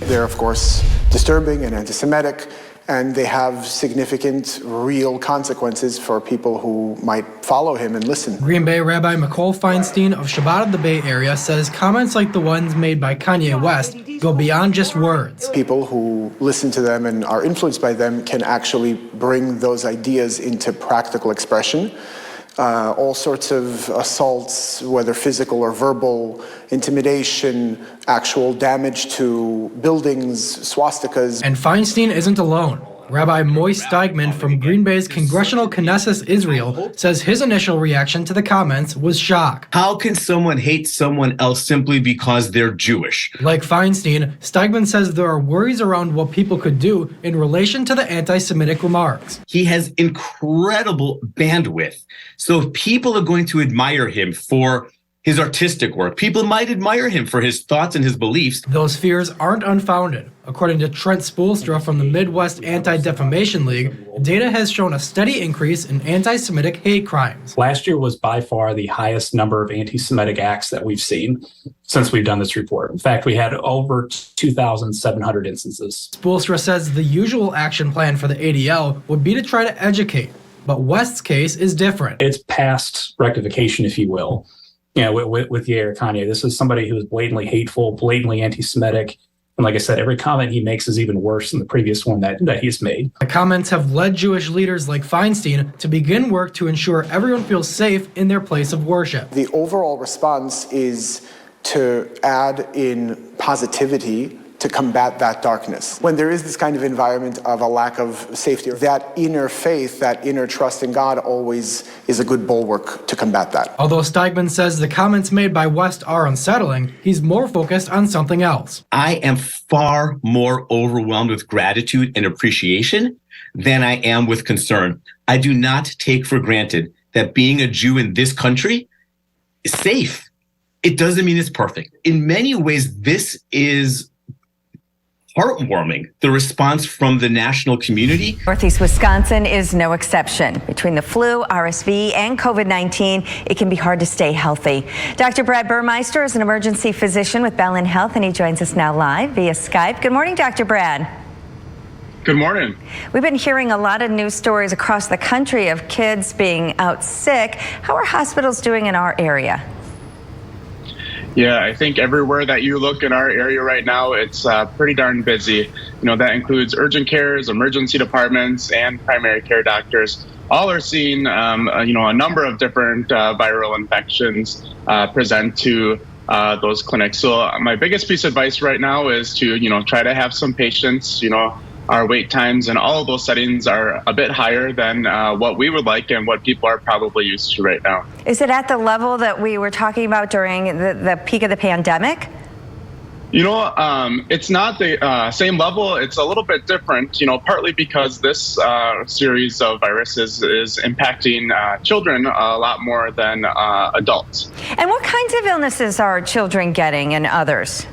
They're, of course, disturbing and anti-Semitic, and they have significant real consequences for people who might follow him and listen. Bay Rabbi Michoel Feinstein of Chabad of the Bay Area says comments like the ones made by Kanye West go beyond just words. People who listen to them and are influenced by them can actually bring those ideas into practical expression. All sorts of assaults, whether physical or verbal, intimidation, actual damage to buildings, swastikas. And Feinstein isn't alone. Rabbi Moise Steigman from Greenbay's Congressional Knesset Israel says his initial reaction to the comments was shock. How can someone hate someone else simply because they're Jewish? Like Feinstein, Steigman says there are worries around what people could do in relation to the anti-Semitic remarks. He has incredible bandwidth. So if people are going to admire him for his artistic work, people might admire him for his thoughts and his beliefs. Those fears aren't unfounded. According to Trent Spoelstra from the Midwest Anti-Defamation League, data has shown a steady increase in anti-Semitic hate crimes. Last year was by far the highest number of anti-Semitic acts that we've seen since we've done this report. In fact, we had over 2,700 instances. Spoelstra says the usual action plan for the ADL would be to try to educate, but West's case is different. It's past rectification, if you will. You know, with Yair Kanye, this is somebody who is blatantly hateful, blatantly anti-Semitic. And like I said, every comment he makes is even worse than the previous one that he's made. The comments have led Jewish leaders like Feinstein to begin work to ensure everyone feels safe in their place of worship. The overall response is to add in positivity to combat that darkness. When there is this kind of environment of a lack of safety, that inner faith, that inner trust in God always is a good bulwark to combat that. Although Steigman says the comments made by West are unsettling, he's more focused on something else. I am far more overwhelmed with gratitude and appreciation than I am with concern. I do not take for granted that being a Jew in this country is safe. It doesn't mean it's perfect. In many ways, this is heartwarming, the response from the national community. Northeast Wisconsin is no exception. Between the flu, RSV, and COVID-19, it can be hard to stay healthy. Dr. Brad Burmeister is an emergency physician with Bellin Health, and he joins us now live via Skype. Good morning, Dr. Brad. Good morning. We've been hearing a lot of news stories across the country of kids being out sick. How are hospitals doing in our area? Yeah, I think everywhere that you look in our area right now, it's pretty darn busy. You know, that includes urgent cares, emergency departments, and primary care doctors. All are seeing, a number of different viral infections present to those clinics. So my biggest piece of advice right now is to, try to have some patience. Our wait times and all of those settings are a bit higher than what we would like and what people are probably used to right now. Is it at the level that we were talking about during the peak of the pandemic? It's not the same level. It's a little bit different, partly because this series of viruses is impacting children a lot more than adults. And what kinds of illnesses are children getting and others?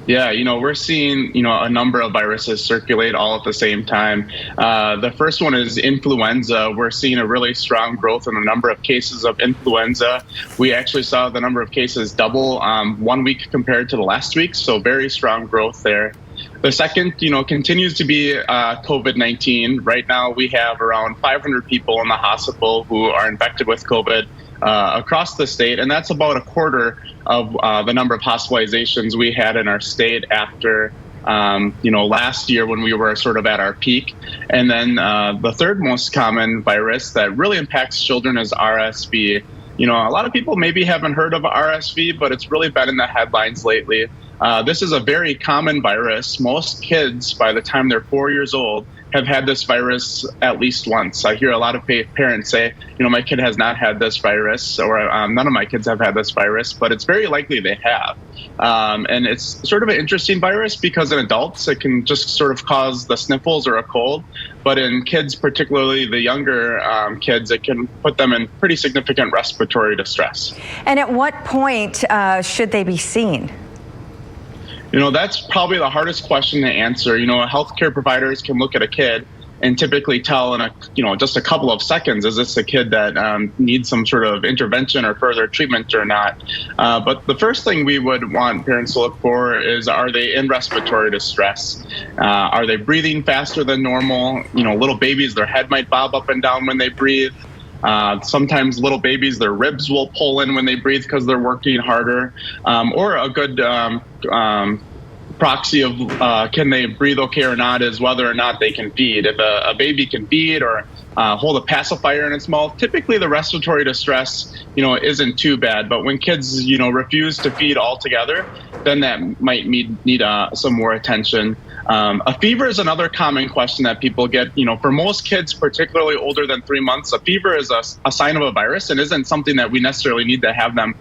Yeah, we're seeing, a number of viruses circulate all at the same time. The first one is influenza. We're seeing a really strong growth in the number of cases of influenza. We actually saw the number of cases double 1 week compared to the last week, so very strong growth there. The second, continues to be COVID-19. Right now, we have around 500 people in the hospital who are infected with COVID across the state, and that's about a quarter of the number of hospitalizations we had in our state after last year when we were sort of at our peak. And then the third most common virus that really impacts children is RSV. A lot of people maybe haven't heard of RSV, but it's really been in the headlines lately. This is a very common virus. Most kids, by the time they're 4 years old, have had this virus at least once. I hear a lot of parents say, my kid has not had this virus, or none of my kids have had this virus, but it's very likely they have. And it's sort of an interesting virus because in adults, it can just sort of cause the sniffles or a cold. But in kids, particularly the younger kids, it can put them in pretty significant respiratory distress. And at what point should they be seen? That's probably the hardest question to answer. Healthcare providers can look at a kid and typically tell in just a couple of seconds, is this a kid that needs some sort of intervention or further treatment or not? But the first thing we would want parents to look for is, are they in respiratory distress? Are they breathing faster than normal? Little babies, their head might bob up and down when they breathe. Sometimes little babies, their ribs will pull in when they breathe because they're working harder. Or a good proxy of can they breathe okay or not is whether or not they can feed. If a baby can feed or hold a pacifier in its mouth, typically the respiratory distress, isn't too bad. But when kids, refuse to feed altogether, then that might need some more attention. A fever is another common question that people get. For most kids, particularly older than 3 months, a fever is a sign of a virus and isn't something that we necessarily need to have them,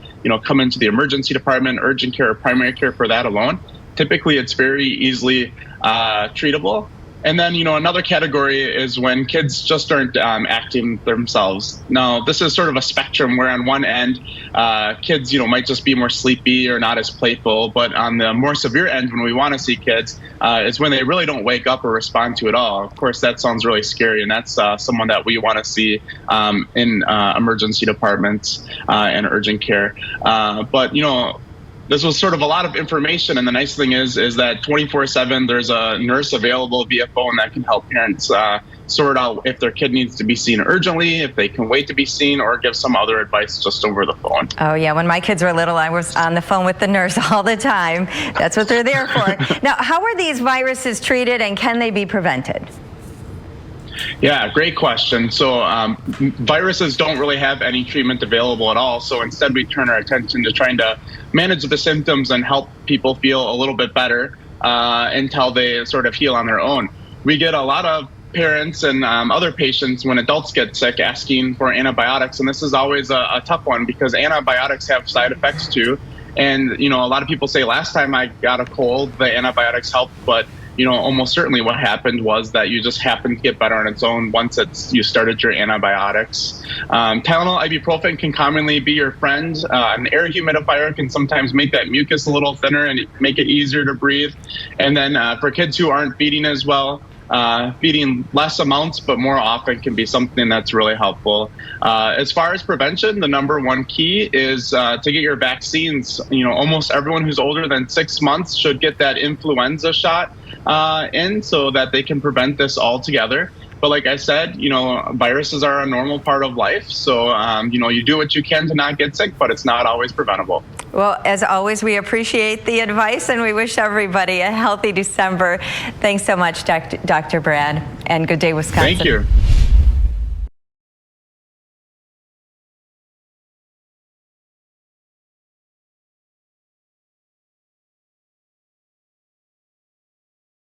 come into the emergency department, urgent care, or primary care for that alone. Typically, it's very easily treatable. And then, another category is when kids just aren't acting themselves. Now, this is sort of a spectrum where on one end, kids, might just be more sleepy or not as playful. But on the more severe end, when we want to see kids, is when they really don't wake up or respond to it all. Of course, that sounds really scary. And that's someone that we want to see in emergency departments and urgent care. But this was sort of a lot of information, and the nice thing is that 24/7 there's a nurse available via phone that can help parents sort out if their kid needs to be seen urgently, if they can wait to be seen, or give some other advice just over the phone. Oh yeah, when my kids were little, I was on the phone with the nurse all the time. That's what they're there for. Now, how are these viruses treated, and can they be prevented? Yeah, great question. So viruses don't really have any treatment available at all. So instead, we turn our attention to trying to manage the symptoms and help people feel a little bit better until they sort of heal on their own. We get a lot of parents and other patients when adults get sick asking for antibiotics. And this is always a tough one because antibiotics have side effects too. And, a lot of people say last time I got a cold, the antibiotics helped, but almost certainly what happened was that you just happened to get better on its own once you started your antibiotics. Tylenol, ibuprofen can commonly be your friend. An air humidifier can sometimes make that mucus a little thinner and make it easier to breathe. And then for kids who aren't feeding as well, feeding less amounts but more often can be something that's really helpful. As far as prevention, the number one key is to get your vaccines. Almost everyone who's older than 6 months should get that influenza shot in so that they can prevent this altogether. But like I said, viruses are a normal part of life. So, you do what you can to not get sick, but it's not always preventable. Well, as always, we appreciate the advice and we wish everybody a healthy December. Thanks so much, Dr. Brad, and good day, Wisconsin. Thank you.